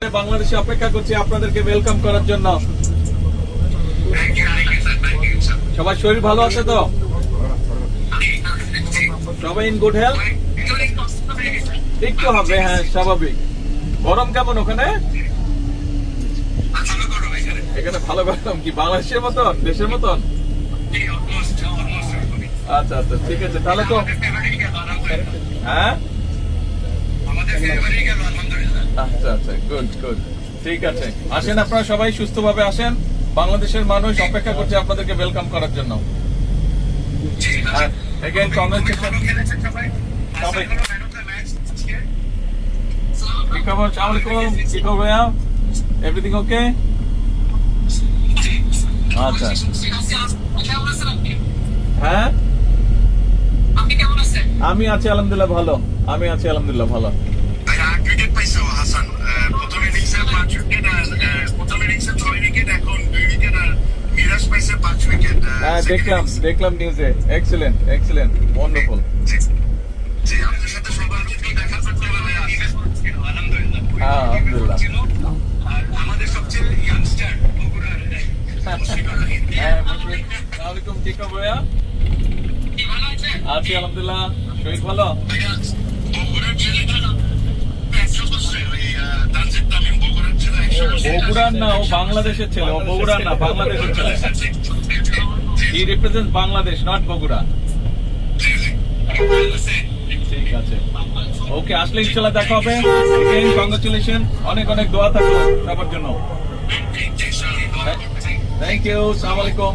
বাংলাদেশে অপেক্ষা করছি আপনাদেরকে ওয়েলকাম করার জন্য। সবার শরীর ভালো আছে তো? সবাই ইন গুড হেলথ? একটু হবে, হ্যাঁ স্বাভাবিক। গরম কেমন ওখানে? এখানে ভালো গরম। কি বাংলাদেশের মতন, দেশের মতন? আচ্ছা আচ্ছা, ঠিক আছে তাহলে তো। হ্যাঁ আচ্ছা আচ্ছা, গুড গুড, ঠিক আছে। আসেন আপনারা সবাই সুস্থভাবে আসেন। বাংলাদেশের মানুষ অপেক্ষা করছে আপনাদেরকে ওয়েলকাম করার জন্য। Again, congratulations. কি খবর? আসসালামু আলাইকুম। কি খবর ভাইয়া? Everything okay? আচ্ছা, হ্যাঁ আমি আছি আলহামদুলিল্লাহ ভালো। আমি আছি আলহামদুলিল্লাহ ভালো। ক্রিকেট পাইছো হাসান, প্রথম ইনিংসে 5 উইকেট আর প্রথম ইনিংসে 6 উইকেট, এখন 2 উইকেট আর মিরাজ পাইছে 5 উইকেট। হ্যাঁ দেখলাম নিউজে। Excellent excellent, wonderful. জি, আমাদের সাথে সবার একটু দেখা করতে হবে। আলহামদুলিল্লাহ। হ্যাঁ আলহামদুলিল্লাহ। আর আমাদের সবচেয়ে ইয়াংস্টার বগুড়ার হ্যাঁ আসসালামু আলাইকুম। কি খবর ভাইয়া? আছি আলহামদুলিল্লাহ। শরীর ভালো? বগুড়ার ছেলেটা 100 বছরের ওই তানজিদ তামিম বগুড়ার ছেলে 100 বছরের। বগুড়ার না, ও বাংলাদেশের ছেলে। ও বগুড়ার না, বাংলাদেশের ছেলে। হি রিপ্রেজেন্ট বাংলাদেশ, নট বগুড়া। ঠিক আছে, ওকে। আসলে ইনশাল্লাহ দেখা হবে। কংগ্রাচুলেশন, অনেক অনেক দোয়া থাকলো সবার জন্য। থ্যাংক ইউ, আসসালামু আলাইকুম।